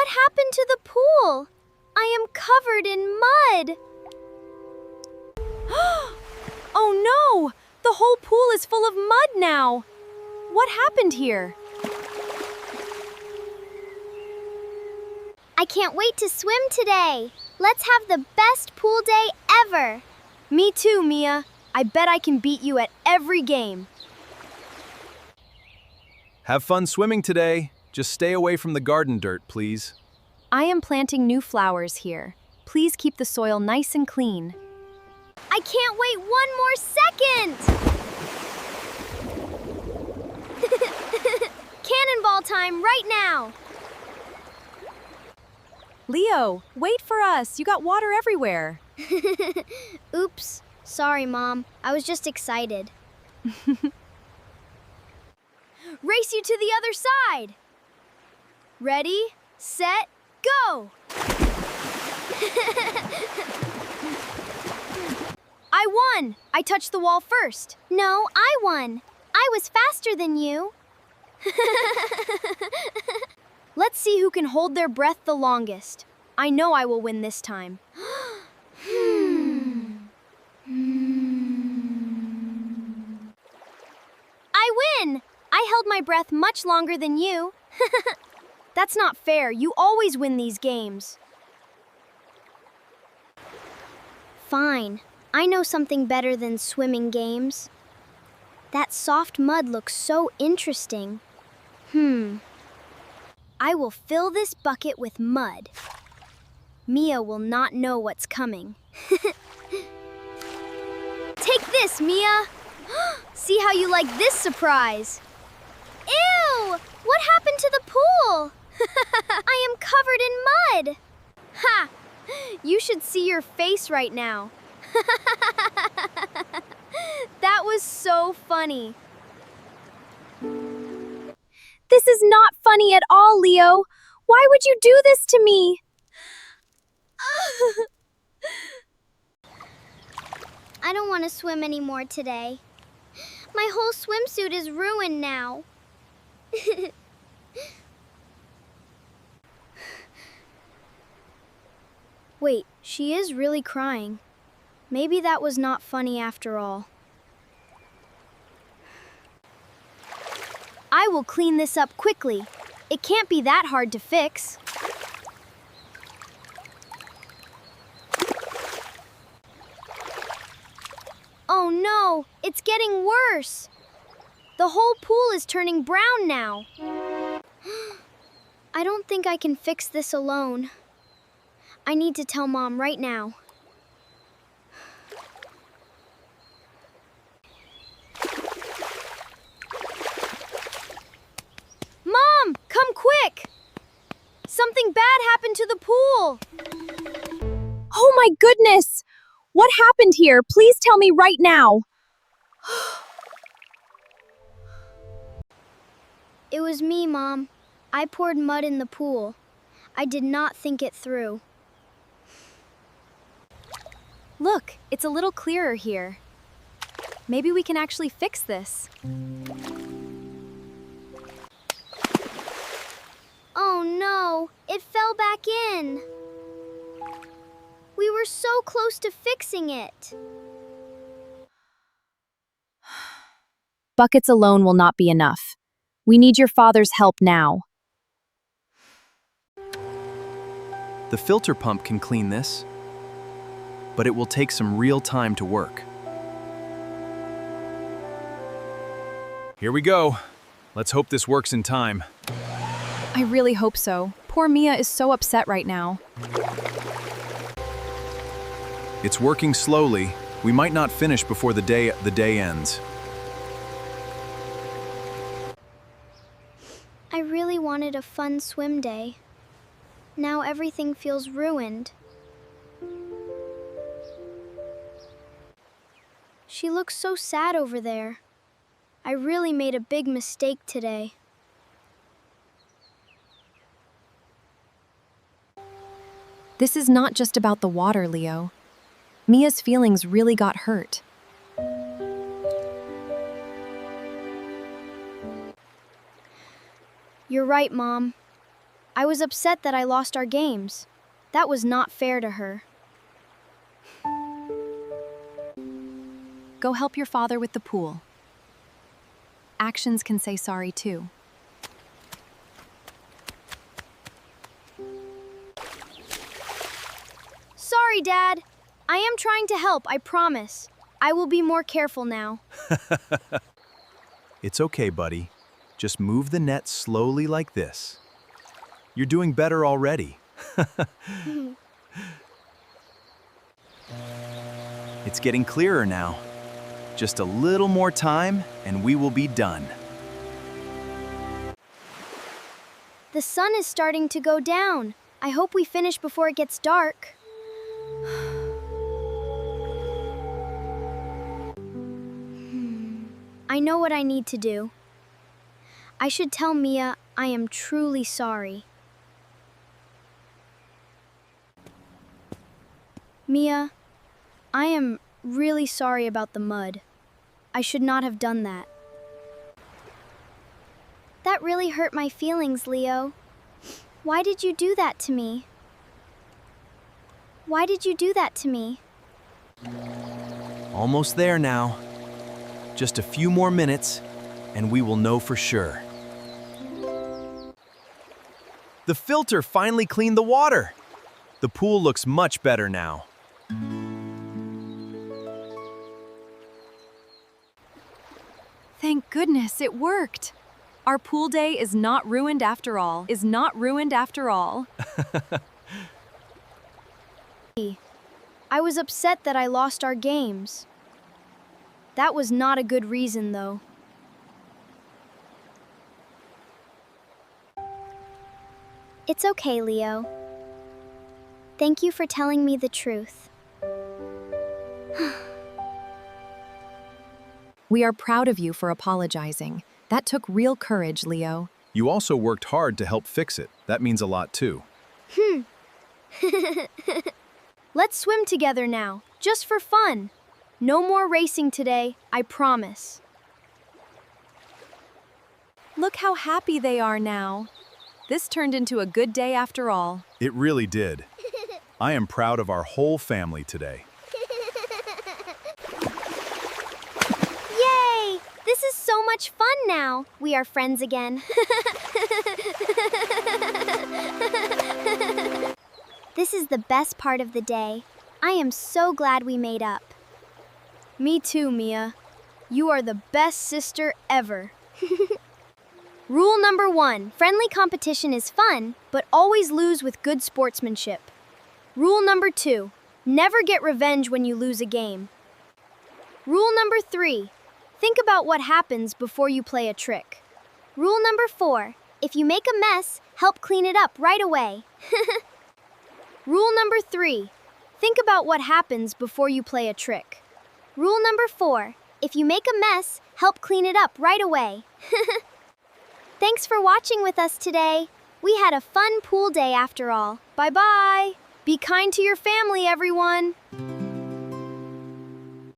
What happened to the pool? I am covered in mud. Oh no! The whole pool is full of mud now! What happened here? I can't wait to swim today. Let's have the best pool day ever. Me too, Mia. I bet I can beat you at every game. Have fun swimming today. Just stay away from the garden dirt, please. I am planting new flowers here. Please keep the soil nice and clean. I can't wait one more second. Cannonball time right now. Leo, wait for us. You got water everywhere. Oops. Sorry, Mom. I was just excited. Race you to the other side. Ready, set, go! I won! I touched the wall first. No, I won. I was faster than you. Let's see who can hold their breath the longest. I know I will win this time. I win! I held my breath much longer than you. That's not fair. You always win these games. Fine. I know something better than swimming games. That soft mud looks so interesting. I will fill this bucket with mud. Mia will not know what's coming. Take this, Mia! See how you like this surprise. Ew! What happened to the pool? I am covered in mud. Ha! You should see your face right now. That was so funny. This is not funny at all, Leo. Why would you do this to me? I don't want to swim anymore today. My whole swimsuit is ruined now. Wait, she is really crying. Maybe that was not funny after all. I will clean this up quickly. It can't be that hard to fix. Oh no, it's getting worse. The whole pool is turning brown now. I don't think I can fix this alone. I need to tell Mom right now. Mom, come quick! Something bad happened to the pool. Oh my goodness! What happened here? Please tell me right now. It was me, Mom. I poured mud in the pool. I did not think it through. Look, it's a little clearer here. Maybe we can actually fix this. Oh no, it fell back in. We were so close to fixing it. Buckets alone will not be enough. We need your father's help now. The filter pump can clean this, but it will take some real time to work. Here we go. Let's hope this works in time. I really hope so. Poor Mia is so upset right now. It's working slowly. We might not finish before the day ends. I really wanted a fun swim day. Now everything feels ruined. She looks so sad over there. I really made a big mistake today. This is not just about the water, Leo. Mia's feelings really got hurt. You're right, Mom. I was upset that I lost our games. That was not fair to her. Go help your father with the pool. Actions can say sorry too. Sorry, Dad. I am trying to help, I promise. I will be more careful now. It's okay, buddy. Just move the net slowly like this. You're doing better already. It's getting clearer now. Just a little more time and we will be done. The sun is starting to go down. I hope we finish before it gets dark. I know what I need to do. I should tell Mia I am truly sorry. Mia, I am really sorry about the mud. I should not have done that. That really hurt my feelings, Leo. Why did you do that to me? Why did you do that to me? Almost there now. Just a few more minutes and we will know for sure. The filter finally cleaned the water. The pool looks much better now. Thank goodness it worked. Our pool day is not ruined after all. I was upset that I lost our games. That was not a good reason, though. It's okay, Leo. Thank you for telling me the truth. We are proud of you for apologizing. That took real courage, Leo. You also worked hard to help fix it. That means a lot too. Let's swim together now, just for fun. No more racing today, I promise. Look how happy they are now. This turned into a good day after all. It really did. I am proud of our whole family today. Yay! This is so much fun now. We are friends again. This is the best part of the day. I am so glad we made up. Me too, Mia. You are the best sister ever. Rule number 1, friendly competition is fun, but always lose with good sportsmanship. Rule number 2, never get revenge when you lose a game. Rule number 3, think about what happens before you play a trick. Rule number 4, if you make a mess, help clean it up right away. Rule number 3, think about what happens before you play a trick. Rule number 4, if you make a mess, help clean it up right away. Thanks for watching with us today. We had a fun pool day after all. Bye-bye. Be kind to your family, everyone.